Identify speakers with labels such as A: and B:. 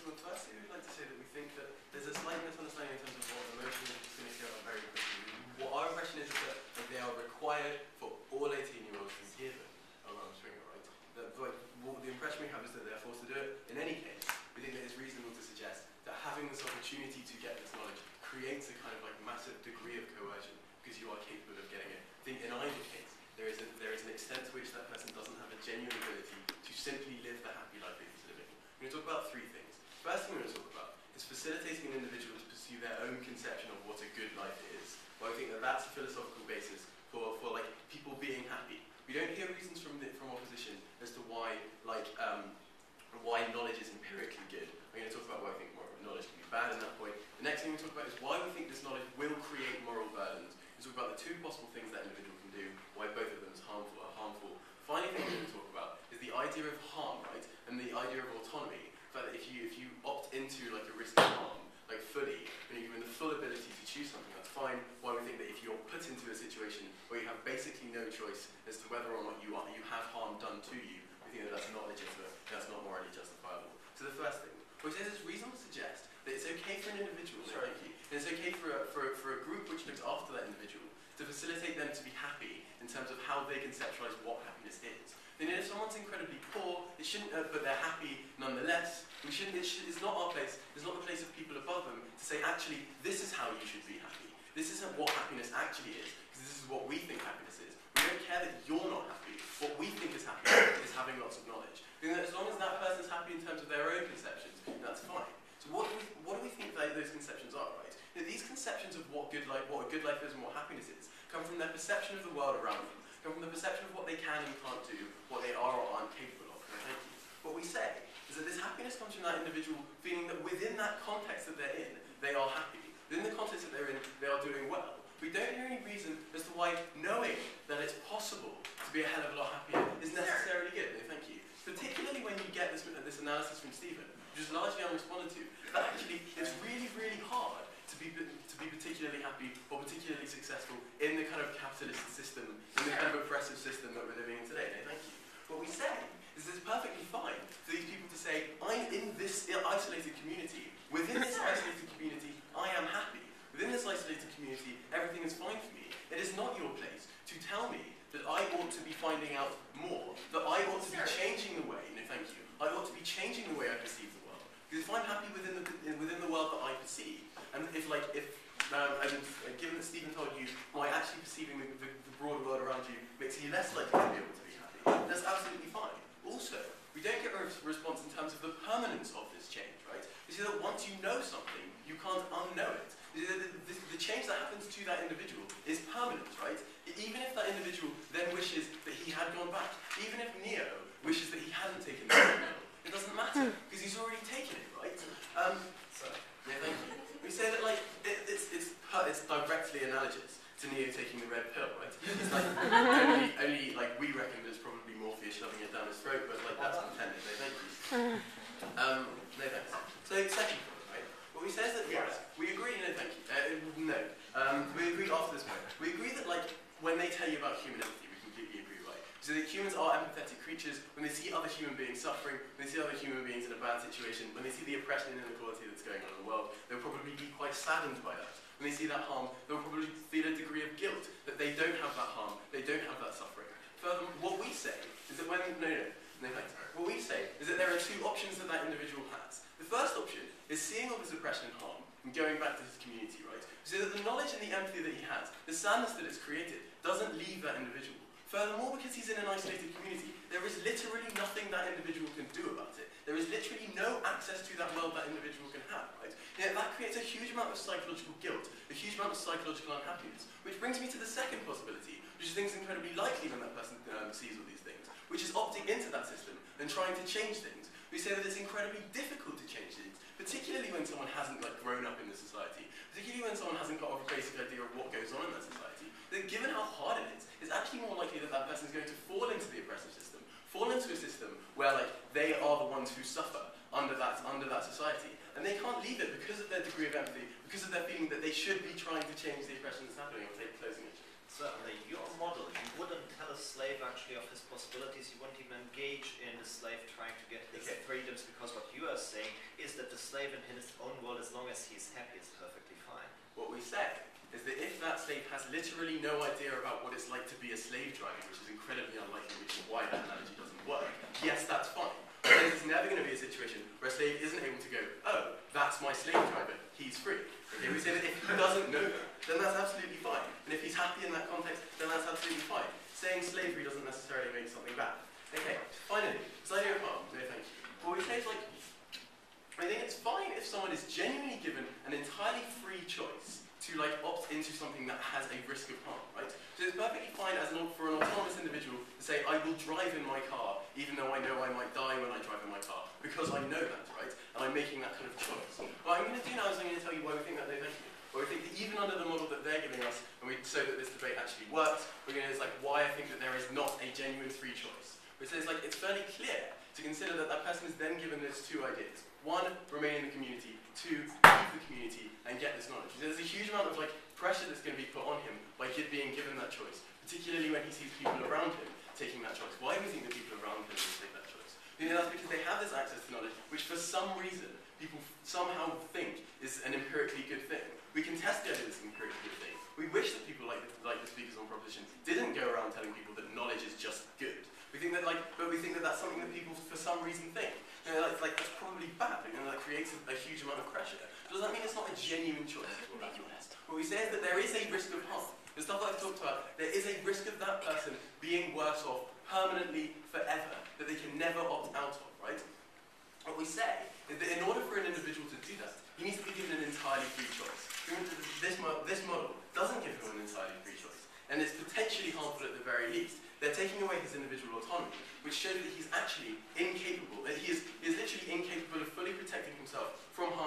A: well, firstly, we'd like to say that we think that there's a slight misunderstanding in terms of what emotions are just going to go on very quickly. What our impression is that they are required for all 18-year-olds to be given around Springer, right? The impression we have is that they're forced to do it. In any case, we think that it's reasonable to suggest that having this opportunity to get this knowledge creates a kind of like massive degree of coercion because you are capable of getting it. I think in either case, there is an extent to which that person doesn't have a genuine ability to simply live the happy life that he's living. We're going to talk about three things. First thing we're going to talk about is facilitating an individual to pursue their own conception of what a good life is. Well, I think that that's a philosophical basis for like people being happy. We don't hear reasons from opposition as to why knowledge is empirically good. I'm going to talk about why I think knowledge can be bad in that point. The next thing we're going to talk about is why we think this knowledge will create moral burdens. We'll talk about the two possible things that individual can do, why both of them is harmful. Finally, thing we're going to talk about is the idea of harm, right, and the idea of autonomy. The fact that if you opt into like a risk of harm, like fully, and you're given the full ability to choose something, that's fine. Why we think that if you're put into a situation where you have basically no choice as to whether or not you have harm done to you, we think that that's not legitimate, that's not morally justifiable. So the first thing, which says it's reasonable to suggest that it's okay for an individual, and it's okay for a group which looks after that individual to facilitate them to be happy in terms of how they conceptualize what happiness is. Then if someone's incredibly poor, it shouldn't, but they're happy nonetheless. It's not our place. It's not the place of people above them to say, actually, this is how you should be happy. This isn't what happiness actually is, because this is what we think happiness is. We don't care that you're not happy. What we think is happiness is having lots of knowledge. And as long as that person's happy in terms of their own conceptions, that's fine. So what do we think those conceptions are, right? Now, these conceptions of what a good life is and what happiness is come from their perception of the world around them, come from the perception of what they can and can't do, what they are or aren't capable of. Thank you. What we say is that this happiness comes from that individual feeling that within that context that they're in, they are happy. Within the context that they're in, they are doing well. We don't hear any reason as to why knowing that it's possible to be a hell of a lot happier is necessarily good. No, thank you. Particularly when you get this analysis from Stephen, which is largely unresponded to, that actually it's really, really hard to be particularly happy or particularly successful in the kind of capitalist system, in the kind of oppressive system that we're living in today. No, thank you. What we say is it's perfectly fine for these people to say, I'm in this isolated community. Within this isolated community, I am happy. Within this isolated community, everything is fine for me. It is not your place to tell me that I ought to be finding out more, that I ought to be changing the way, no thank you, I ought to be changing the way I perceive the world. Because if I'm happy within the world that I perceive, and given that Stephen told you why actually perceiving the broader world around you makes you less likely to be able to be happy, that's absolutely fine. Also, we don't get a response in terms of the permanence of this change, right? You see that once you know something, you can't unknow it. The change that happens to that individual is permanent, right? Even if that individual then wishes that he had gone back, even if Neo wishes that he hadn't taken the red pill, it doesn't matter, because he's already taken it, right? Yeah, thank you. We say that like it's directly analogous to Neo taking the red pill, right? It's like only like we reckon there's probably Morpheus shoving it down his throat, but like that's intended. No, thank you. No thanks. So second point, right? What we say is that yes, we agree. No, thank you. We agree after this point. We agree that like when they tell you about human empathy, we completely agree, right? So that humans are empathetic creatures. When they see other human beings suffering, when they see other human beings in a bad situation, when they see the oppression and inequality that's going on in the world, they'll probably be quite saddened by that. When they see that harm, they'll probably feel a degree of guilt that they don't have that harm, they don't have that suffering. Furthermore, what we say is that what we say is that there are two options that individual has. The first option is seeing all this oppression and harm and going back to his community, right? So that the knowledge and the empathy that he has, the sadness that it's created, doesn't leave that individual. Furthermore, because he's in an isolated community, there is literally nothing that individual can do about it. There is literally no access to that world that individual can have, right? That creates a huge amount of psychological guilt, a huge amount of psychological unhappiness, which brings me to the second possibility, which I think is incredibly likely when that person sees all these things, which is opting into that system and trying to change things. We say that it's incredibly difficult to change things, particularly when someone hasn't like grown up in the society, particularly when someone hasn't got a basic idea of what goes on in that society. That given how hard it is, it's actually more likely that that person is going to fall into the oppressive system, fall into a system where like they are the ones who suffer under that society, and they can't leave it because of their degree of empathy, because of their feeling that they should be trying to change the oppression that's happening. I'll take closing issue.
B: Certainly, your model, you wouldn't tell a slave actually of his possibilities, you wouldn't even engage in the slave trying to get his freedoms, because what you are saying is that the slave in his own world, as long as he's happy, is perfectly fine.
A: What we say is that if that slave has literally no idea about what it's like to be a slave driver, which is incredibly unlikely, which is why that analogy doesn't work, yes, that's fine. But there's never going to be a situation where a slave isn't able to go, oh, that's my slave driver, he's free. Okay, we say that if he doesn't know that, then that's absolutely fine. And if he's happy in that context, then that's absolutely fine. Saying slavery doesn't necessarily make something bad. Okay, finally, this idea of harm, no thank you. What we say is like, I think it's fine if someone is genuinely given an entirely free choice to like opt into something that has a risk of harm, right? So it's perfectly fine for an autonomous individual to say, I will drive in my car, even though I know I might die when I drive in my car, because I know that, right? And I'm making that kind of choice. What I'm going to do now is I'm going to tell you why we think that, no thank you. Well, we think that even under the model that they're giving us, and so that this debate actually works, we're going to like why I think that there is not a genuine free choice. Which says like it's fairly clear to consider that that person is then given those two ideas. One, remain in the community. Two, leave the community and get this knowledge. So there's a huge amount of like pressure that's going to be put on him by being given that choice, particularly when he sees people around him taking that choice. Why do we think that people around him will take that choice? You know, that's because they have this access to knowledge, which for some reason people somehow think is an empirically good thing. We can test the idea that it's an empirically good thing. We wish that people like the speakers on proposition didn't go around telling people that knowledge is just good. We think that but we think that that's something that people for some reason think. You know, that's probably bad. You know, that creates a huge amount of pressure. Does that mean it's not a genuine choice? What we say is that there is a risk of harm. The stuff that I've talked about, there is a risk of that person being worse off permanently, forever, that they can never opt out of, right? What we say is that in order for an individual to do that, he needs to be given an entirely free choice. This model doesn't give him an entirely free choice, and it's potentially harmful at the very least. They're taking away his individual autonomy, which shows that he's actually incapable, that he is literally incapable of fully protecting himself from harm